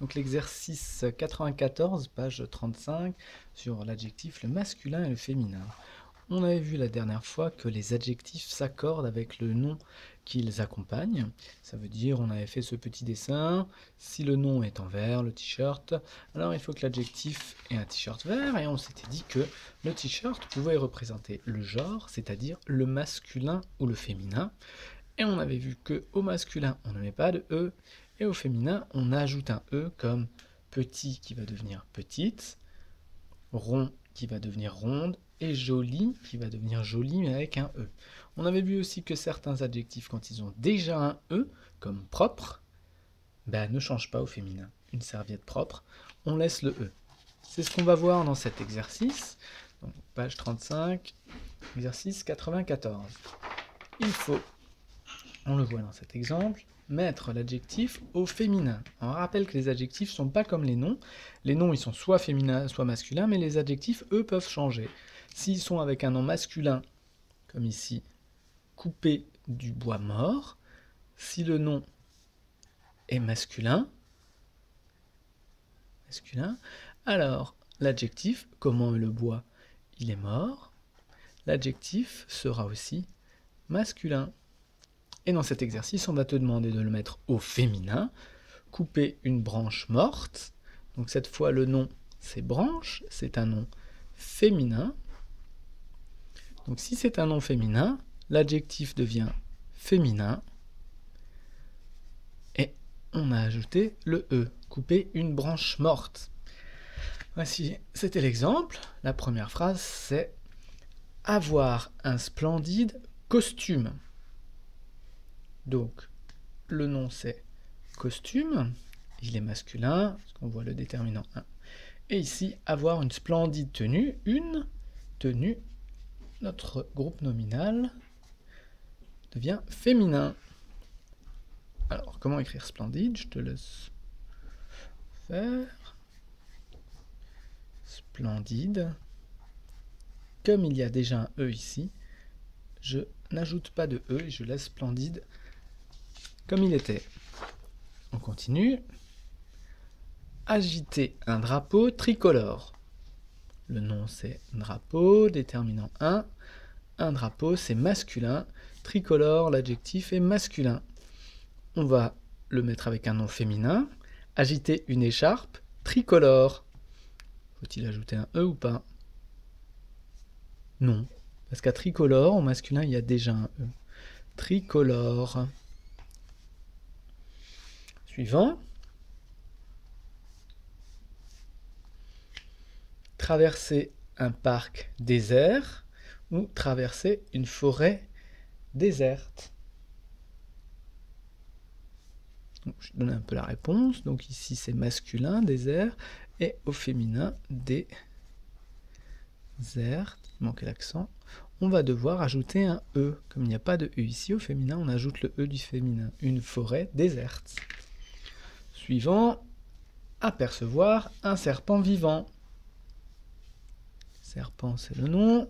Donc l'exercice 94, page 35, sur l'adjectif, le masculin et le féminin. On avait vu la dernière fois que les adjectifs s'accordent avec le nom qu'ils accompagnent. Ça veut dire, on avait fait ce petit dessin, si le nom est en vert, le t-shirt, alors il faut que l'adjectif ait un t-shirt vert, et on s'était dit que le t-shirt pouvait représenter le genre, c'est-à-dire le masculin ou le féminin. Et on avait vu que au masculin, on ne met pas de E, et au féminin, on ajoute un E comme petit qui va devenir petite, rond qui va devenir ronde, et joli qui va devenir joli mais avec un E. On avait vu aussi que certains adjectifs, quand ils ont déjà un E, comme propre, ne changent pas au féminin. Une serviette propre, on laisse le E. C'est ce qu'on va voir dans cet exercice. Donc, page 35, exercice 94. Il faut, on le voit dans cet exemple, mettre l'adjectif au féminin. On rappelle que les adjectifs ne sont pas comme les noms. Les noms, ils sont soit féminins, soit masculins, mais les adjectifs, eux, peuvent changer. S'ils sont avec un nom masculin, comme ici, coupé du bois mort, si le nom est masculin, alors l'adjectif, comment est le bois? Il est mort. L'adjectif sera aussi masculin. Et dans cet exercice, on va te demander de le mettre au féminin, couper une branche morte. Donc cette fois, le nom, c'est branche, c'est un nom féminin. Donc si c'est un nom féminin, l'adjectif devient féminin. Et on a ajouté le E, couper une branche morte. Voici, c'était l'exemple. La première phrase, c'est « avoir un splendide costume ». Donc, le nom c'est costume, il est masculin, parce qu'on voit le déterminant 1. Et ici, avoir une splendide tenue, une tenue, notre groupe nominal devient féminin. Alors, comment écrire splendide? Je te laisse faire. Splendide. Comme il y a déjà un E ici, je n'ajoute pas de E et je laisse splendide comme il était. On continue. Agiter un drapeau tricolore. Le nom c'est drapeau, déterminant 1. Un drapeau c'est masculin. Tricolore, l'adjectif est masculin. On va le mettre avec un nom féminin. Agiter une écharpe tricolore. Faut-il ajouter un E ou pas? Non. Parce qu'à tricolore, au masculin, il y a déjà un E. Tricolore. Suivant. Traverser un parc désert ou traverser une forêt déserte. Donc, je donne un peu la réponse. Donc ici, c'est masculin, désert, et au féminin, déserte. Il manque l'accent. On va devoir ajouter un E. Comme il n'y a pas de E ici, au féminin, on ajoute le E du féminin. Une forêt déserte. Suivant, apercevoir un serpent vivant. Serpent, c'est le nom.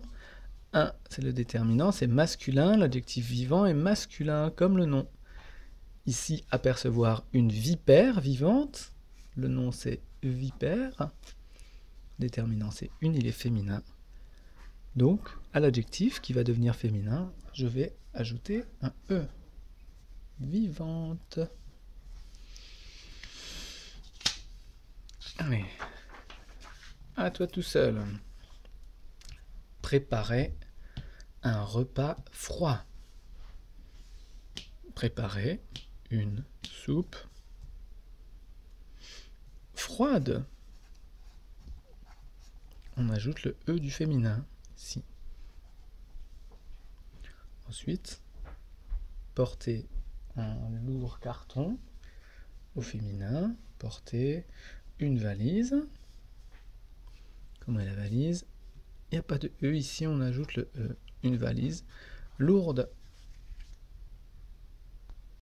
1, c'est le déterminant, c'est masculin. L'adjectif vivant est masculin, comme le nom. Ici, apercevoir une vipère vivante. Le nom, c'est vipère. Déterminant, c'est une, il est féminin. Donc, à l'adjectif qui va devenir féminin, je vais ajouter un E. Vivante. Allez. À toi tout seul. Préparer un repas froid. Préparer une soupe froide. On ajoute le E du féminin ici. Ensuite, porter un lourd carton au féminin. Porter une valise. Comment est la valise? Il n'y a pas de E ici, on ajoute le E. Une valise lourde